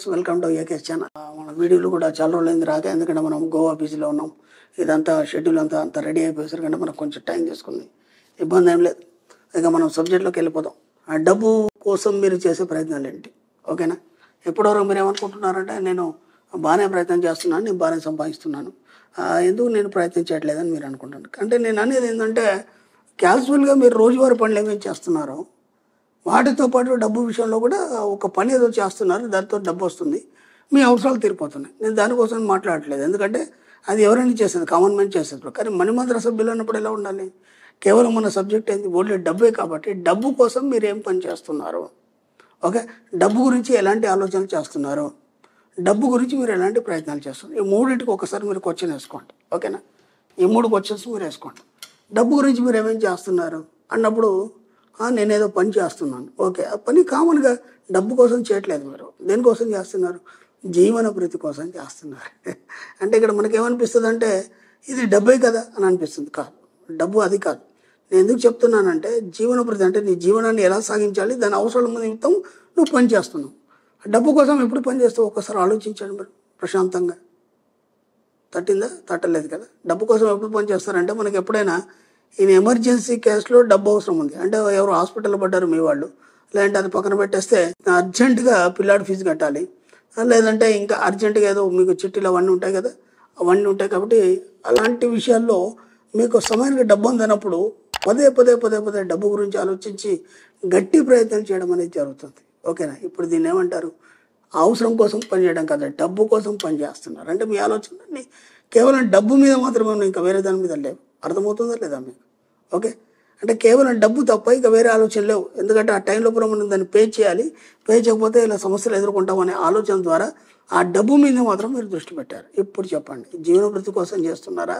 Viewers, welcome to AKS channel. మన వీడియోలు కూడా చాలా రోజులైంది రాక, ఎందుకంటే మనం గోవా బీచ్లో ఉన్నాం. ఇదంతా షెడ్యూల్ అంతా రెడీ అయిపోయేసరి కంటే మనకు కొంచెం టైం తీసుకుంది. ఇబ్బంది ఏం లేదు. ఇక మనం సబ్జెక్ట్లోకి వెళ్ళిపోదాం. ఆ డబ్బు కోసం మీరు చేసే ప్రయత్నాలు ఏంటి? ఓకేనా? ఎప్పటివరకు మీరు ఏమనుకుంటున్నారంటే, నేను బాగానే ప్రయత్నం చేస్తున్నాను, నేను బాగానే సంపాదిస్తున్నాను, ఎందుకు నేను ప్రయత్నం చేయట్లేదని మీరు అనుకుంటున్నారు. అంటే నేను అనేది ఏంటంటే, క్యాజువల్గా మీరు రోజువారీ పనులు ఏమేమి చేస్తున్నారో వాటితో పాటు డబ్బు విషయంలో కూడా ఒక పని ఏదో చేస్తున్నారు, దాంతో డబ్బు వస్తుంది, మీ అవసరాలు తీరిపోతున్నాయి. నేను దానికోసం మాట్లాడట్లేదు, ఎందుకంటే అది ఎవరైనా చేసేది, కామన్ మ్యాన్ చేసేది. కానీ మణిమంత్ర సభ్యులు అన్నప్పుడు ఎలా ఉండాలి? కేవలం మన సబ్జెక్ట్ ఏంది? ఓన్లీ డబ్బే. కాబట్టి డబ్బు కోసం మీరు ఏం పని చేస్తున్నారు, ఓకే, డబ్బు గురించి ఎలాంటి ఆలోచనలు చేస్తున్నారు, డబ్బు గురించి మీరు ఎలాంటి ప్రయత్నాలు చేస్తున్నారు, ఈ మూడింటికి ఒకసారి మీరు క్వశ్చన్ వేసుకోండి. ఓకేనా? ఈ 3 క్వశ్చన్స్ మీరు వేసుకోండి. డబ్బు గురించి మీరు ఏమేమి చేస్తున్నారు అన్నప్పుడు, నేనేదో పని చేస్తున్నాను, ఓకే, ఆ పని కామన్గా డబ్బు కోసం చేయట్లేదు. మీరు దేనికోసం చేస్తున్నారు? జీవన భృతి కోసం చేస్తున్నారు. అంటే ఇక్కడ మనకేమనిపిస్తుంది అంటే, ఇది డబ్బే కదా అని అనిపిస్తుంది. కాదు, డబ్బు అది కాదు. నేను ఎందుకు చెప్తున్నానంటే, జీవన భృతి అంటే నీ జీవనాన్ని ఎలా సాగించాలి, దాని అవసరం నిమిత్తం నువ్వు పని చేస్తున్నావు. డబ్బు కోసం ఎప్పుడు పని చేస్తావు ఒక్కసారి ఆలోచించండి మీరు ప్రశాంతంగా. తట్టిందా? తట్టలేదు కదా. డబ్బు కోసం ఎప్పుడు పని చేస్తారంటే, మనకి ఎప్పుడైనా ఈయన ఎమర్జెన్సీ కేసులో డబ్బు అవసరం ఉంది అంటే, ఎవరు హాస్పిటల్లో పడ్డారు మీ వాళ్ళు, లేదంటే అది పక్కన పెట్టేస్తే అర్జెంటుగా పిల్లాడి ఫీజు కట్టాలి, లేదంటే ఇంకా అర్జెంటుగా ఏదో మీకు చిట్టీలు అవన్నీ ఉంటాయి కదా, అవన్నీ ఉంటాయి. కాబట్టి అలాంటి విషయాల్లో మీకు సమయానికి డబ్బు అందనప్పుడు పదే డబ్బు గురించి ఆలోచించి గట్టి ప్రయత్నం చేయడం అనేది జరుగుతుంది. ఓకేనా? ఇప్పుడు దీన్ని ఏమంటారు? అవసరం కోసం పనిచేయడం కదా, డబ్బు కోసం పని చేస్తున్నారు. అంటే మీ ఆలోచనని కేవలం డబ్బు మీద మాత్రమే ఉన్నాయి, ఇంకా వేరే దాని మీద లేవు. అర్థమవుతుందా లేదా మీకు? ఓకే, అంటే కేవలం డబ్బు తప్ప ఇంకా వేరే ఆలోచన లేవు. ఎందుకంటే ఆ టైం లోపల మనం దాన్ని పే చేయాలి, పే చేయకపోతే ఇలా సమస్యలు ఎదుర్కొంటామనే ఆలోచన ద్వారా ఆ డబ్బు మీద మాత్రం మీరు దృష్టి పెట్టారు. ఇప్పుడు చెప్పండి, జీవన వృత్తి కోసం చేస్తున్నారా,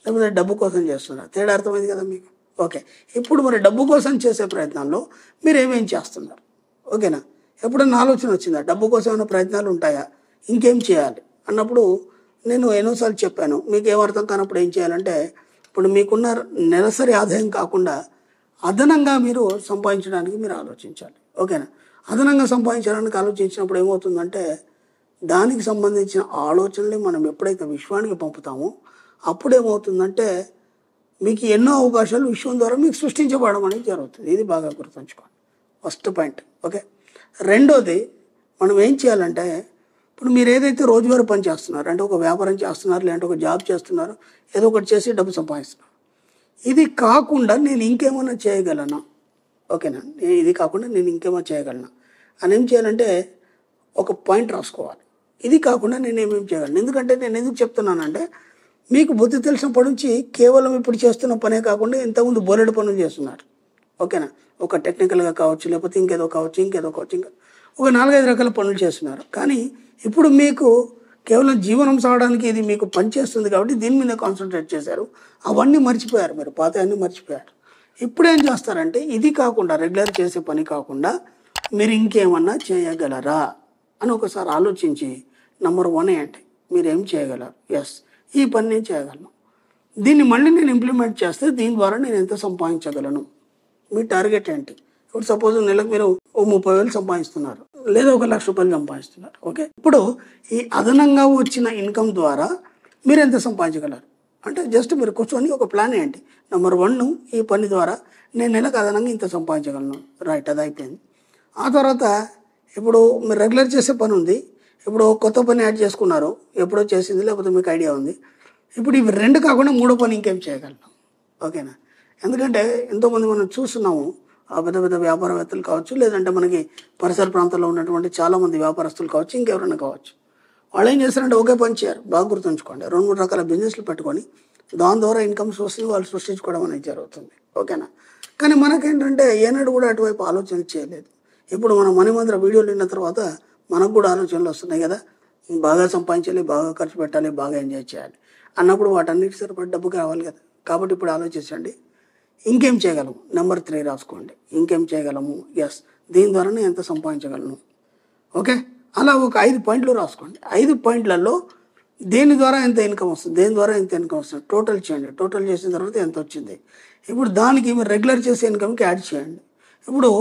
లేకపోతే డబ్బు కోసం చేస్తున్నారా? తేడా అర్థమైంది కదా మీకు? ఓకే, ఇప్పుడు మరి డబ్బు కోసం చేసే ప్రయత్నాల్లో మీరు ఏమేం చేస్తున్నారు? ఓకేనా? ఎప్పుడన్నా ఆలోచన వచ్చిందా, డబ్బు కోసం ఏమైనా ప్రయత్నాలు ఉంటాయా, ఇంకేం చేయాలి అన్నప్పుడు? నేను ఎన్నోసార్లు చెప్పాను, మీకు ఏమర్థం కానప్పుడు ఏం చేయాలంటే, ఇప్పుడు మీకున్న నెలసరి ఆదాయం కాకుండా అదనంగా మీరు సంపాదించడానికి మీరు ఆలోచించాలి. ఓకేనా? అదనంగా సంపాదించడానికి ఆలోచించినప్పుడు ఏమవుతుందంటే, దానికి సంబంధించిన ఆలోచనలు మనం ఎప్పుడైతే విశ్వానికి పంపుతామో అప్పుడు ఏమవుతుందంటే, మీకు ఎన్నో అవకాశాలు విశ్వం ద్వారా మీకు సృష్టించబడడం అనేది జరుగుతుంది. ఇది బాగా గుర్తుంచుకోండి, ఫస్ట్ పాయింట్. ఓకే, రెండోది మనం ఏం చేయాలంటే, ఇప్పుడు మీరు ఏదైతే రోజువారీ పని చేస్తున్నారు అంటే, ఒక వ్యాపారం చేస్తున్నారు, లేదంటే ఒక జాబ్ చేస్తున్నారు, ఏదో ఒకటి చేసి డబ్బు సంపాదిస్తున్నారు, ఇది కాకుండా నేను ఇంకేమైనా చేయగలనా? ఓకేనా? ఇది కాకుండా నేను ఇంకేమైనా చేయగలనా అని ఏం చేయాలంటే ఒక పాయింట్ రాసుకోవాలి. ఇది కాకుండా నేను ఏమేమి చేయగలను. ఎందుకంటే నేను ఎందుకు చెప్తున్నానంటే, మీకు బుద్ధి తెలిసినప్పటి నుంచి కేవలం ఇప్పుడు చేస్తున్న పనే కాకుండా ఇంతకుముందు బోలెడు పనులు చేస్తున్నారు. ఓకేనా? ఒక టెక్నికల్గా కావచ్చు, లేకపోతే ఇంకేదో కావచ్చు, ఇంకా ఒక 4-5 రకాల పనులు చేస్తున్నారు. కానీ ఇప్పుడు మీకు కేవలం జీవనం సాగడానికి ఇది మీకు పని చేస్తుంది కాబట్టి దీని మీద కాన్సన్ట్రేట్ చేశారు. అవన్నీ మర్చిపోయారు, మీరు పాత అన్నీ మర్చిపోయారు. ఇప్పుడు ఏం చేస్తారంటే, ఇది కాకుండా రెగ్యులర్ చేసే పని కాకుండా మీరు ఇంకేమన్నా చేయగలరా అని ఒకసారి ఆలోచించి నెంబర్ 1 ఏంటి, మీరేం చేయగలరు? ఎస్, ఈ పని నేను చేయగలను, దీన్ని మళ్ళీ నేను ఇంప్లిమెంట్ చేస్తే దీని ద్వారా నేను ఎంత సంపాదించగలను. మీ టార్గెట్ ఏంటి? ఇప్పుడు సపోజ్ నెలకు మీరు 30,000 సంపాదిస్తున్నారు, లేదా 1,00,000 రూపాయలు సంపాదిస్తున్నారు. ఓకే, ఇప్పుడు ఈ అదనంగా వచ్చిన ఇన్కమ్ ద్వారా మీరు ఎంత సంపాదించగలరు అంటే, జస్ట్ మీరు కూర్చొని ఒక ప్లాన్ ఏంటి, నెంబర్ 1 ఈ పని ద్వారా నేను నెలకు అదనంగా ఇంత సంపాదించగలను. రైట్, అది అయిపోయింది. ఆ తర్వాత ఇప్పుడు మీరు రెగ్యులర్ చేసే పని ఉంది, ఇప్పుడు కొత్త పని యాడ్ చేసుకున్నారు, ఎప్పుడో చేసింది, లేకపోతే మీకు ఐడియా ఉంది. ఇప్పుడు ఇవి 2 కాకుండా 3వ పని ఇంకేం చేయగలను. ఓకేనా? ఎందుకంటే ఎంతోమంది మనం చూస్తున్నాము, పెద్ద వ్యాపారవేత్తలు కావచ్చు, లేదంటే మనకి పరిసర ప్రాంతాల్లో ఉన్నటువంటి చాలామంది వ్యాపారస్తులు కావచ్చు, ఇంకెవరైనా కావచ్చు, వాళ్ళు ఏం చేస్తారంటే ఒకే పని చేయరు. బాగా గుర్తుంచుకోండి, 2-3 రకాల బిజినెస్లు పెట్టుకొని దాని ద్వారా ఇన్కమ్ సోర్స్ని వాళ్ళు సృష్టించుకోవడం అనేది జరుగుతుంది. ఓకేనా? కానీ మనకేంటంటే ఏనాడు కూడా అటువైపు ఆలోచన చేయలేదు. ఇప్పుడు మనం మణిమంత్ర వీడియోలు విన్న తర్వాత మనకు కూడా ఆలోచనలు వస్తున్నాయి కదా, బాగా సంపాదించాలి, బాగా ఖర్చు పెట్టాలి, బాగా ఎంజాయ్ చేయాలి అన్నప్పుడు వాటన్నిటి సరిపడి డబ్బు కావాలి కదా. కాబట్టి ఇప్పుడు ఆలోచించండి, ఇంకేం చేయగలము. నెంబర్ 3 రాసుకోండి, ఇంకేం చేయగలము. ఎస్, దీని ద్వారానే ఎంత సంపాదించగలను. ఓకే, అలా ఒక 5 పాయింట్లు రాసుకోండి. 5 పాయింట్లలో దేని ద్వారా ఎంత ఇన్కమ్ వస్తుంది, దేని ద్వారా ఎంత ఇన్కమ్ వస్తుంది, టోటల్ చేయండి. టోటల్ చేసిన తర్వాత ఎంత వచ్చింది, ఇప్పుడు దానికి మీరు రెగ్యులర్ చేసే ఇన్కమ్కి యాడ్ చేయండి. ఇప్పుడు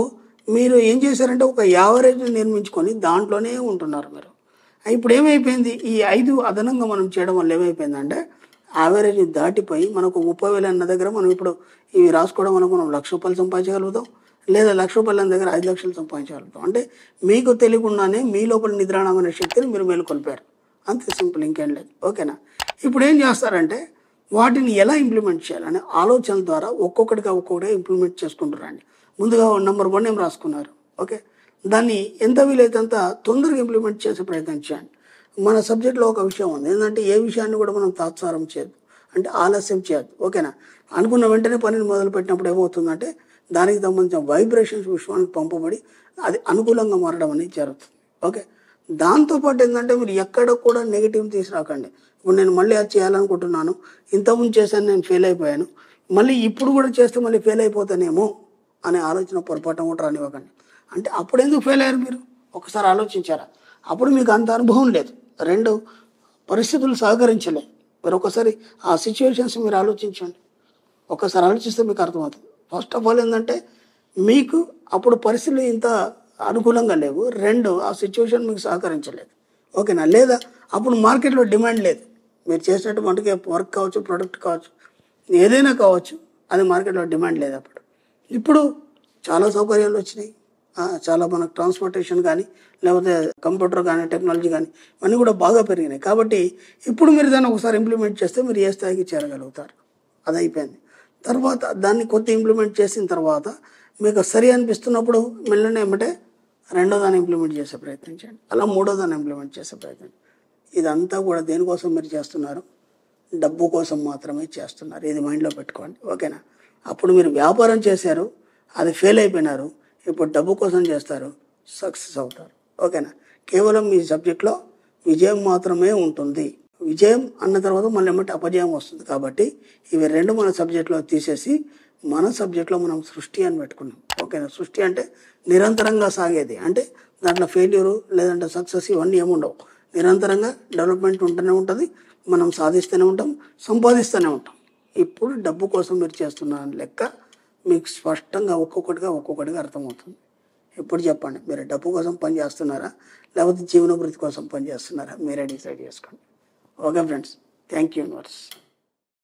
మీరు ఏం చేశారంటే, ఒక యావరేజ్ నిర్మించుకొని దాంట్లోనే ఉంటున్నారు మీరు. ఇప్పుడు ఏమైపోయింది, ఈ 5 అదనంగా మనం చేయడం వల్ల ఏమైపోయిందంటే యావరేజ్ దాటిపోయి మనకు 30,000 అన్న దగ్గర మనం ఇప్పుడు ఇవి రాసుకోవడం వల్ల మనం ₹1,00,000 సంపాదించగలుగుతాం, లేదా ₹1,00,000 అన్న దగ్గర 5,00,000 సంపాదించగలుగుతాం. అంటే మీకు తెలియకుండానే మీ లోపల నిద్రాణమైన శక్తిని మీరు మేలుకొల్పారు. అంతే సింపుల్, ఇంకేం లేదు. ఓకేనా? ఇప్పుడు ఏం చేస్తారంటే వాటిని ఎలా ఇంప్లిమెంట్ చేయాలని ఆలోచన ద్వారా ఒక్కొక్కటిగా ఇంప్లిమెంట్ చేసుకుంటారండి. ముందుగా నెంబర్ 1 ఏం రాసుకున్నారు, ఓకే, దాన్ని ఎంత వీలైతే అంత తొందరగా ఇంప్లిమెంట్ చేసే ప్రయత్నం చేయండి. మన సబ్జెక్ట్లో ఒక విషయం ఉంది, ఏంటంటే ఏ విషయాన్ని కూడా మనం తాత్సారం చేయొద్దు, అంటే ఆలస్యం చేయొద్దు. ఓకేనా? అనుకున్న వెంటనే పనిని మొదలుపెట్టినప్పుడు ఏమవుతుందంటే దానికి సంబంధించిన వైబ్రేషన్స్ విశ్వానికి పంపబడి అది అనుకూలంగా మారడం అనేది జరుగుతుంది. ఓకే, దాంతోపాటు ఏంటంటే మీరు ఎక్కడ కూడా నెగిటివ్ తీసుకురాకండి. ఇప్పుడు నేను మళ్ళీ అది చేయాలనుకుంటున్నాను, ఇంతకుముందు చేశాను, నేను ఫెయిల్ అయిపోయాను, మళ్ళీ ఇప్పుడు కూడా చేస్తే మళ్ళీ ఫెయిల్ అయిపోతానేమో అనే ఆలోచన పొరపాటు కూడా రానివ్వకండి. అంటే అప్పుడు ఎందుకు ఫెయిల్ అయ్యారు మీరు ఒకసారి ఆలోచించారా? అప్పుడు మీకు అంత అనుభవం లేదు, 2 పరిస్థితులు సహకరించలేదు. మీరు ఒకసారి ఆ సిచ్యువేషన్స్ మీరు ఆలోచించండి, ఒకసారి ఆలోచిస్తే మీకు అర్థమవుతుంది. ఫస్ట్ ఆఫ్ ఆల్ ఏంటంటే మీకు అప్పుడు పరిస్థితులు ఇంత అనుకూలంగా లేవు, 2 ఆ సిచ్యువేషన్ మీకు సహకరించలేదు. ఓకేనా? లేదా అప్పుడు మార్కెట్లో డిమాండ్ లేదు, మీరు చేసినట్టు మటుకే వర్క్ కావచ్చు, ప్రొడక్ట్ కావచ్చు, ఏదైనా కావచ్చు, అది మార్కెట్లో డిమాండ్ లేదు అప్పుడు. ఇప్పుడు చాలా సౌకర్యాలు వచ్చినాయి, చాలా మనకు ట్రాన్స్పోర్టేషన్ కానీ లేకపోతే కంప్యూటర్ కానీ టెక్నాలజీ కానీ ఇవన్నీ కూడా బాగా పెరిగినాయి. కాబట్టి ఇప్పుడు మీరు దాన్ని ఒకసారి ఇంప్లిమెంట్ చేస్తే మీరు ఏ స్థాయికి చేరగలుగుతారు, అది అయిపోయింది. తర్వాత దాన్ని కొత్త ఇంప్లిమెంట్ చేసిన తర్వాత మీకు సరి అనిపిస్తున్నప్పుడు మెల్లనే ఏమంటే 2వ దాన్ని ఇంప్లిమెంట్ చేసే ప్రయత్నం చేయండి, అలా 3వ దాన్ని ఇంప్లిమెంట్ చేసే ప్రయత్నం. ఇదంతా కూడా దేనికోసం మీరు చేస్తున్నారు, డబ్బు కోసం మాత్రమే చేస్తున్నారు, ఇది మైండ్లో పెట్టుకోండి. ఓకేనా? అప్పుడు మీరు వ్యాపారం చేశారు, అది ఫెయిల్ అయిపోయినారు, ఇప్పుడు డబ్బు కోసం చేస్తారు, సక్సెస్ అవుతారు. ఓకేనా? కేవలం మీ సబ్జెక్ట్లో విజయం మాత్రమే ఉంటుంది. విజయం అన్న తర్వాత మళ్ళీ ఏమంటే అపజయం వస్తుంది. కాబట్టి ఇవి 2 మన సబ్జెక్ట్లో తీసేసి మన సబ్జెక్ట్లో మనం సృష్టి అని పెట్టుకున్నాం. ఓకేనా? సృష్టి అంటే నిరంతరంగా సాగేది, అంటే దాంట్లో ఫెయిల్యూరు లేదంటే సక్సెస్ ఇవన్నీ ఏముండవు, నిరంతరంగా డెవలప్మెంట్ ఉంటూనే ఉంటుంది, మనం సాధిస్తూనే ఉంటాం, సంపాదిస్తూనే ఉంటాం. ఇప్పుడు డబ్బు కోసం మీరు చేస్తున్న లెక్క మీకు స్పష్టంగా ఒక్కొక్కటిగా అర్థమవుతుంది. ఇప్పుడు చెప్పండి, మీరు డబ్బు కోసం పని చేస్తున్నారా లేకపోతే జీవనోభివృద్ధి కోసం పని చేస్తున్నారా? మీరే డిసైడ్ చేసుకోండి. Okay friends, thank you universe.